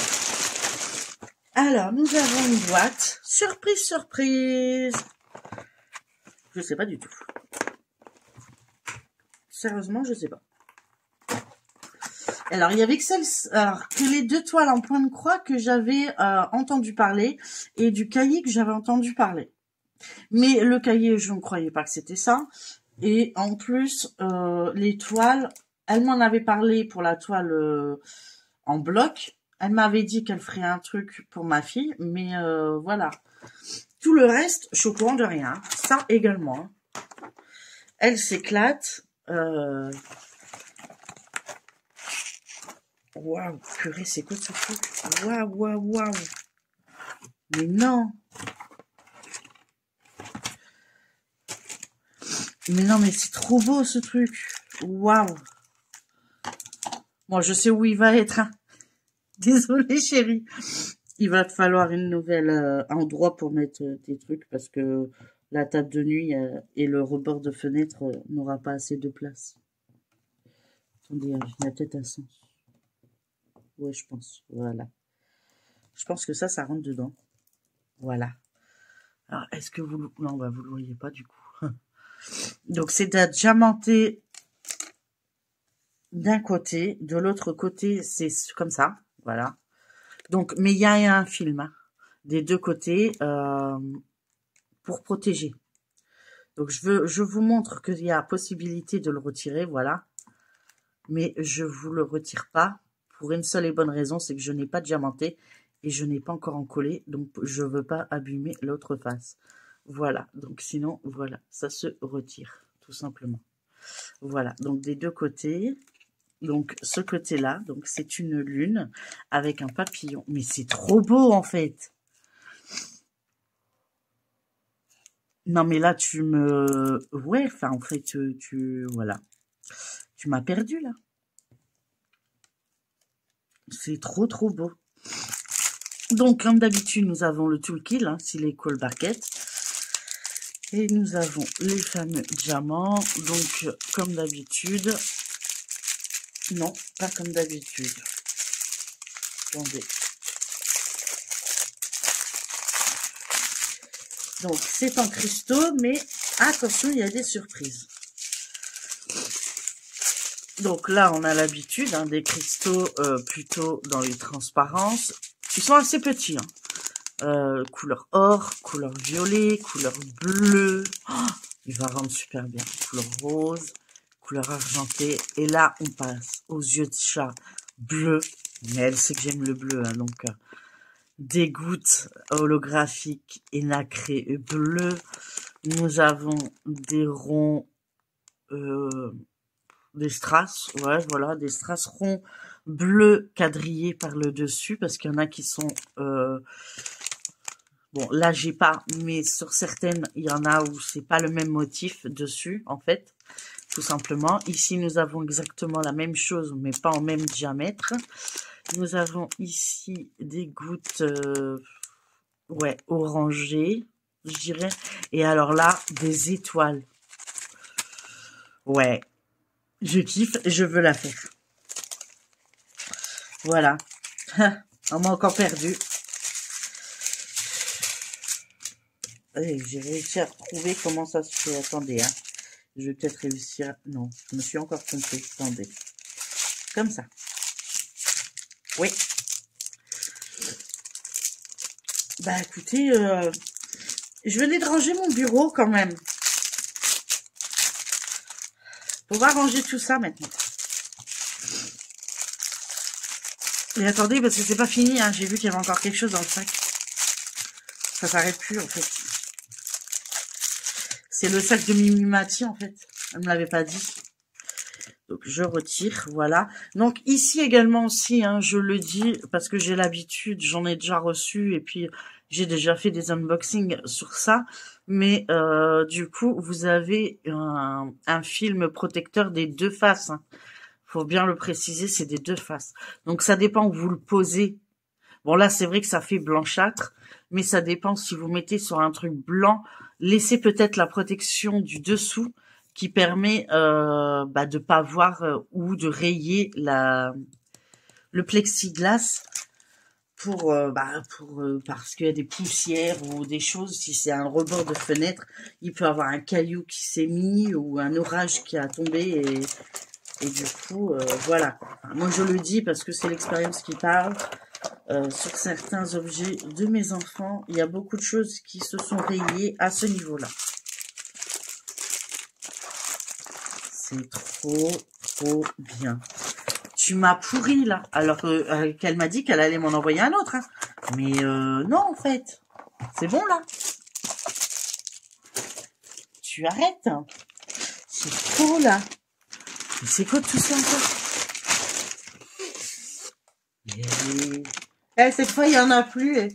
Alors, nous avons une boîte. Surprise, surprise. Je sais pas du tout. Sérieusement, je sais pas. Alors, il y avait que les 2 toiles en point de croix que j'avais entendu parler et du cahier que j'avais entendu parler. Mais le cahier, je ne croyais pas que c'était ça. Et en plus, les toiles, elle m'en avait parlé pour la toile en bloc. Elle m'avait dit qu'elle ferait un truc pour ma fille, mais voilà. Tout le reste, je suis au courant de rien. Ça également. Elle s'éclate. Waouh, purée, c'est quoi ce truc? Waouh, waouh, waouh. Mais non. Mais non, mais c'est trop beau ce truc. Waouh. Bon, je sais où il va être. Hein. Désolée, chérie. Il va te falloir une nouvelle endroit pour mettre tes trucs parce que la table de nuit et le rebord de fenêtre n'aura pas assez de place. Attendez, il y a peut-être un sens. Ouais, je pense. Voilà. Je pense que ça rentre dedans. Voilà. Alors, est-ce que vous... Non, vous le voyez pas du coup. Donc, c'est diamanté d'un côté. De l'autre côté, c'est comme ça. Voilà. Donc, mais il y a un film hein, des 2 côtés pour protéger. Donc, je vous montre qu'il y a possibilité de le retirer, voilà. Mais je vous le retire pas pour une seule et bonne raison, c'est que je n'ai pas diamanté et je n'ai pas encore encollé, donc je veux pas abîmer l'autre face. Voilà, donc sinon, voilà, ça se retire, tout simplement. Voilà, donc des 2 côtés. Donc, ce côté-là, donc c'est une lune avec un papillon. Mais c'est trop beau, en fait. Non, mais là, tu me... Ouais, enfin, en fait, voilà. Tu m'as perdu, là. C'est trop, trop beau. Donc, comme d'habitude, nous avons le toolkit, hein, Silicone Barquette. Et nous avons les fameux diamants. Donc, comme d'habitude... Non, pas comme d'habitude. Attendez. Donc, c'est en cristaux, mais attention, il y a des surprises. Donc là, on a l'habitude hein, des cristaux plutôt dans les transparences. Ils sont assez petits. Hein. Couleur or, couleur violet, couleur bleu. Oh, il va rendre super bien. Couleur rose, couleur argentée. Et là, on passe aux yeux de chat bleu. Mais elle sait que j'aime le bleu. Hein, donc, des gouttes holographiques et nacrées bleues. Nous avons des ronds... des strass, ouais, voilà, des strass ronds bleus quadrillés par le dessus, parce qu'il y en a qui sont... bon, là, j'ai pas, mais sur certaines, il y en a où c'est pas le même motif dessus, en fait, tout simplement. Ici, nous avons exactement la même chose, mais pas en même diamètre. Nous avons ici des gouttes, ouais, orangées, je dirais. Et alors là, des étoiles. Ouais. Je kiffe, je veux la faire. Voilà. On m'a encore perdu. J'ai réussi à retrouver comment ça se fait. Attendez, hein. Je vais peut-être réussir. Non, je me suis encore trompée. Attendez. Comme ça. Oui. Bah écoutez, je venais de ranger mon bureau quand même. On va ranger tout ça maintenant. Et attendez, parce que c'est pas fini, hein. J'ai vu qu'il y avait encore quelque chose dans le sac. Ça s'arrête plus, en fait. C'est le sac de Mimi Mati, en fait. Elle me l'avait pas dit. Donc, je retire, voilà. Donc, ici également aussi, hein, je le dis, parce que j'ai l'habitude, j'en ai déjà reçu, et puis j'ai déjà fait des unboxings sur ça. Mais du coup, vous avez un film protecteur des deux faces. Hein. Faut bien le préciser, c'est des deux faces. Donc, ça dépend où vous le posez. Bon, là, c'est vrai que ça fait blanchâtre, mais ça dépend si vous mettez sur un truc blanc. Laissez peut-être la protection du dessous, qui permet de pas voir ou de rayer le plexiglas parce qu'il y a des poussières ou des choses. Si c'est un rebord de fenêtre, il peut avoir un caillou qui s'est mis ou un orage qui a tombé et du coup voilà. Enfin, moi je le dis parce que c'est l'expérience qui parle. Sur certains objets de mes enfants, il y a beaucoup de choses qui se sont rayées à ce niveau-là. C'est trop bien. Tu m'as pourri là, alors qu'elle m'a dit qu'elle allait m'en envoyer un autre. Hein. Mais non en fait, c'est bon là. Tu arrêtes. Hein. C'est trop là. Mais c'est quoi tout ça encore? Cette fois il y en a plus.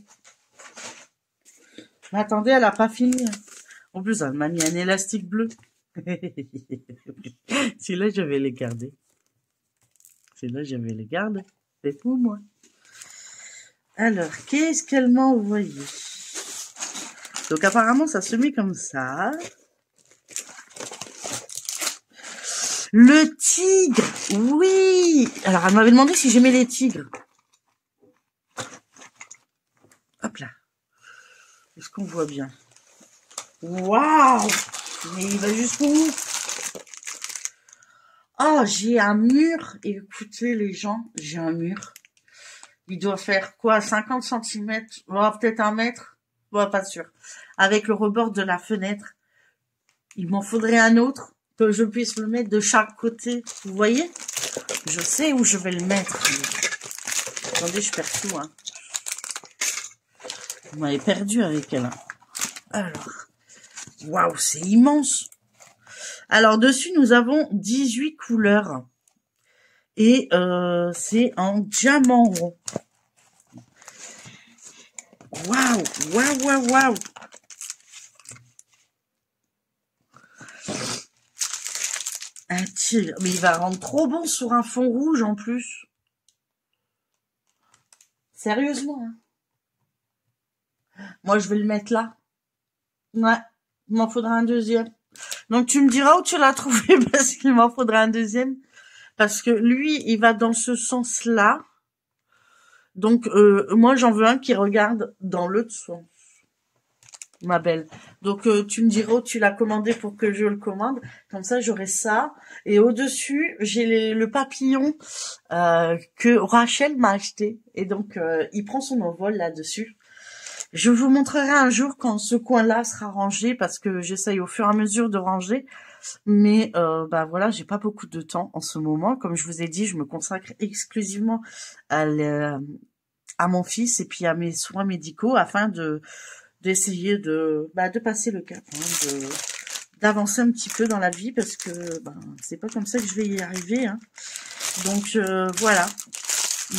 Mais attendez, elle a pas fini. En plus, elle m'a mis un élastique bleu. Celui-là, je vais les garder. Celui-là, je vais les garder. C'est tout, moi. Alors, qu'est-ce qu'elle m'a envoyé? Donc, apparemment, ça se met comme ça. Le tigre! Oui! Alors, elle m'avait demandé si j'aimais les tigres. Hop là. Est-ce qu'on voit bien? Waouh! Mais il va jusqu'au bout. Oh, j'ai un mur. Écoutez, les gens, j'ai un mur. Il doit faire quoi? 50 cm? Oh, peut-être 1 mètre? Oh, pas sûr. Avec le rebord de la fenêtre. Il m'en faudrait un autre que je puisse le mettre de chaque côté. Vous voyez? Je sais où je vais le mettre. Attendez, je perds tout. Hein. Vous m'avez perdu avec elle. Hein. Alors. Waouh, c'est immense. Alors, dessus, nous avons 18 couleurs. Et c'est en diamant rond. Waouh. Un tigre. Mais il va rendre trop bon sur un fond rouge en plus. Sérieusement. Hein. Moi, je vais le mettre là. Ouais. Il m'en faudra un deuxième. Donc, tu me diras où tu l'as trouvé parce qu'il m'en faudra un deuxième. Parce que lui, il va dans ce sens-là. Donc, moi, j'en veux un qui regarde dans l'autre sens. Ma belle. Donc, tu me diras où tu l'as commandé pour que je le commande. Comme ça, j'aurai ça. Et au-dessus, j'ai le papillon que Rachel m'a acheté. Et donc, il prend son envol là-dessus. Je vous montrerai un jour quand ce coin-là sera rangé parce que j'essaye au fur et à mesure de ranger. Mais voilà, j'ai pas beaucoup de temps en ce moment. Comme je vous ai dit, je me consacre exclusivement à mon fils et puis à mes soins médicaux afin d'essayer de passer le cap, hein, d'avancer un petit peu dans la vie parce que c'est pas comme ça que je vais y arriver. Hein. Donc voilà.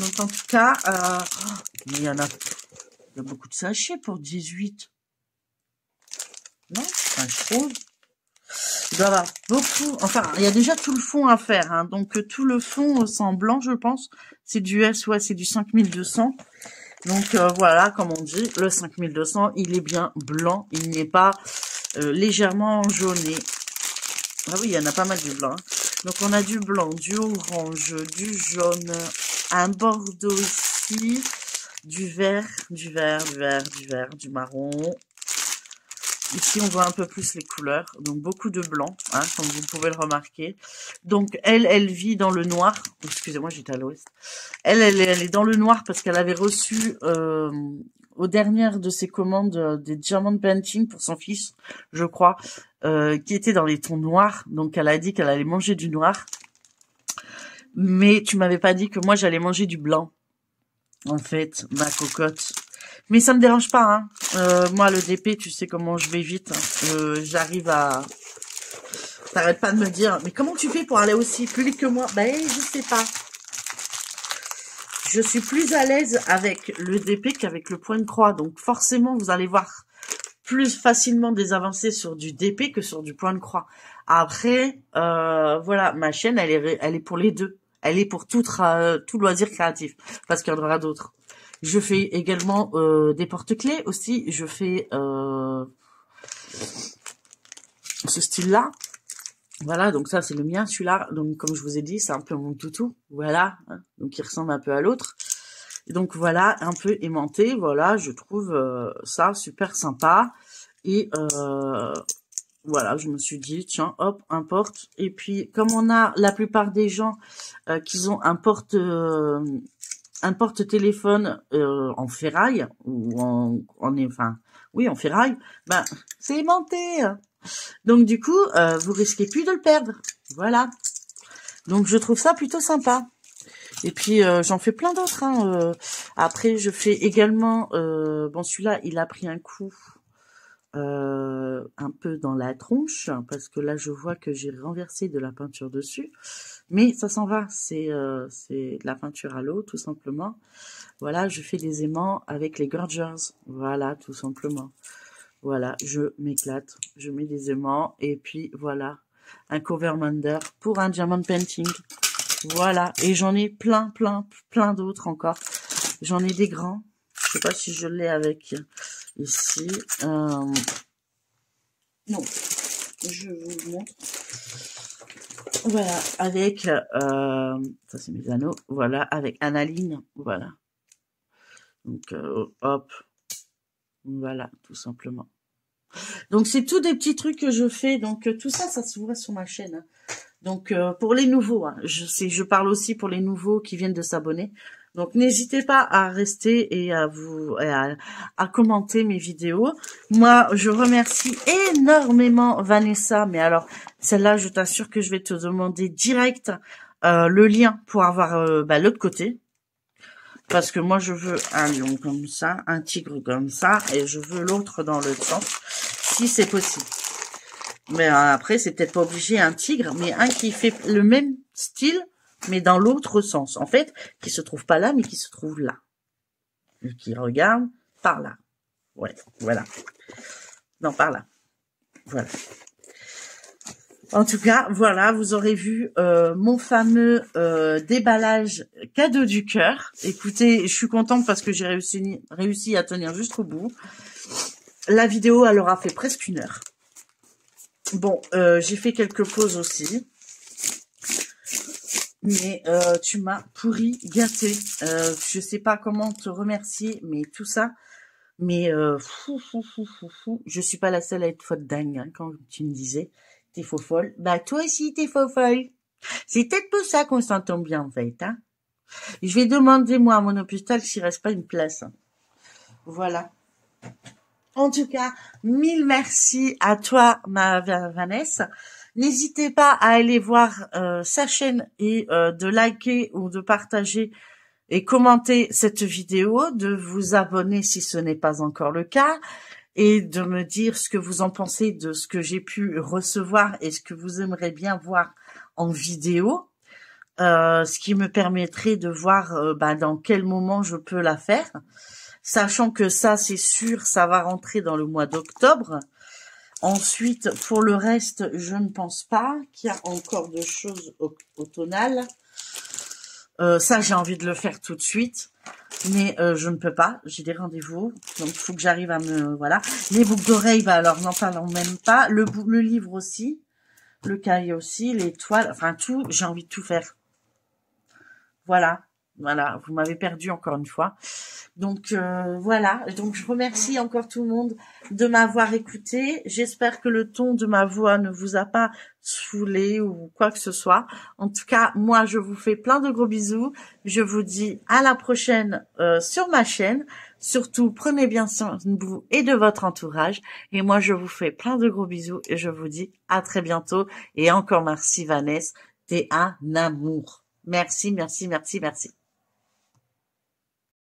Donc en tout cas, mais il y a beaucoup de sachets pour 18. Non, enfin, je trouve. Il doit y avoir beaucoup. Enfin, il y a déjà tout le fond à faire. Hein. Donc, tout le fond, c'est en blanc, je pense. C'est du c'est du 5200. Donc, voilà, comme on dit, le 5200, il est bien blanc. Il n'est pas légèrement jauné. Ah oui, il y en a pas mal du blanc. Hein. Donc, on a du blanc, du orange, du jaune, un bordeaux ici, du vert, du marron. Ici, on voit un peu plus les couleurs, donc beaucoup de blanc, hein, comme vous pouvez le remarquer. Donc, elle vit dans le noir. Excusez-moi, j'étais à l'ouest. Elle est dans le noir parce qu'elle avait reçu aux dernières de ses commandes des diamond painting pour son fils, je crois, qui étaient dans les tons noirs. Donc, elle a dit qu'elle allait manger du noir. Mais tu m'avais pas dit que moi, j'allais manger du blanc. En fait, ma cocotte. Mais ça me dérange pas, hein. Moi, le DP, tu sais comment je vais vite. J'arrive à... T'arrêtes pas de me dire, mais comment tu fais pour aller aussi plus vite que moi? Ben, je sais pas. Je suis plus à l'aise avec le DP qu'avec le point de croix. Donc, forcément, vous allez voir plus facilement des avancées sur du DP que sur du point de croix. Après, voilà, ma chaîne, elle est pour les deux. Elle est pour tout loisir créatif. Parce qu'il y en aura d'autres. Je fais également des porte-clés aussi. Je fais ce style-là. Voilà, donc ça, c'est le mien, celui-là. Donc, comme je vous ai dit, c'est un peu mon toutou. Voilà, hein, donc il ressemble un peu à l'autre. Donc, voilà, un peu aimanté. Voilà, je trouve ça super sympa. Et voilà, je me suis dit, tiens, hop, un porte. Et puis, comme on a la plupart des gens qui ont un porte-téléphone en ferraille, ou en ferraille, ben, c'est aimanté. Donc, du coup, vous risquez plus de le perdre. Voilà. Donc, je trouve ça plutôt sympa. Et puis, j'en fais plein d'autres. Hein. Après, je fais également... bon, celui-là, il a pris un coup un peu dans la tronche. Parce que là, je vois que j'ai renversé de la peinture dessus. Mais ça s'en va. C'est de la peinture à l'eau, tout simplement. Voilà, je fais des aimants avec les Gorgers. Voilà, tout simplement. Voilà, je m'éclate, je mets des aimants et puis voilà, un covermander pour un diamond painting. Voilà, et j'en ai plein d'autres encore. J'en ai des grands, je sais pas si je l'ai avec ici. Non, je vous montre. Voilà, avec, ça c'est mes anneaux, voilà, avec analine, voilà. Donc, hop, voilà, tout simplement. Donc, c'est tout des petits trucs que je fais. Donc, tout ça, ça se voit sur ma chaîne. Hein. Donc, pour les nouveaux, hein, je parle aussi pour les nouveaux qui viennent de s'abonner. Donc, n'hésitez pas à rester et à commenter mes vidéos. Moi, je remercie énormément Vanessa. Mais alors, celle-là, je t'assure que je vais te demander direct le lien pour avoir l'autre côté. Parce que moi, je veux un lion comme ça, un tigre comme ça, et je veux l'autre dans l'autre sens, si c'est possible. Mais après, c'est peut-être pas obligé un tigre, mais un qui fait le même style, mais dans l'autre sens. En fait, qui se trouve pas là, mais qui se trouve là. Et qui regarde par là. Ouais, voilà. Non, par là. Voilà. En tout cas, voilà, vous aurez vu mon fameux déballage cadeau du cœur. Écoutez, je suis contente parce que j'ai réussi à tenir jusqu'au bout. La vidéo, elle aura fait presque 1 heure. Bon, j'ai fait quelques pauses aussi. Mais tu m'as pourri gâté. Je sais pas comment te remercier, mais tout ça. Mais je suis pas la seule à être faute dingue, hein, quand tu me disais. T'es faux folle. Bah, toi aussi, t'es faux folle. C'est peut-être pour ça qu'on s'entend bien, en fait, hein. Je vais demander, moi, à mon hôpital s'il reste pas une place. Hein. Voilà. En tout cas, 1000 merci à toi, ma Vanessa. N'hésitez pas à aller voir sa chaîne et de liker ou de partager et commenter cette vidéo, de vous abonner si ce n'est pas encore le cas, et de me dire ce que vous en pensez de ce que j'ai pu recevoir et ce que vous aimeriez bien voir en vidéo, ce qui me permettrait de voir dans quel moment je peux la faire, sachant que ça, c'est sûr, ça va rentrer dans le mois d'octobre. Ensuite, pour le reste, je ne pense pas qu'il y a encore de choses automnales. Ça, j'ai envie de le faire tout de suite. Mais je ne peux pas, j'ai des rendez-vous, donc il faut que j'arrive à me... Voilà. Les boucles d'oreilles, bah alors n'en parlons même pas. Le livre aussi, le cahier aussi, les toiles, enfin tout, j'ai envie de tout faire. Voilà, voilà, vous m'avez perdu encore une fois. Donc voilà, donc je remercie encore tout le monde de m'avoir écouté. J'espère que le ton de ma voix ne vous a pas saoulé ou quoi que ce soit. En tout cas, moi je vous fais plein de gros bisous. Je vous dis à la prochaine sur ma chaîne. Surtout, prenez bien soin de vous et de votre entourage. Et moi je vous fais plein de gros bisous et je vous dis à très bientôt. Et encore merci Vanessa, t'es un amour. Merci, merci, merci, merci.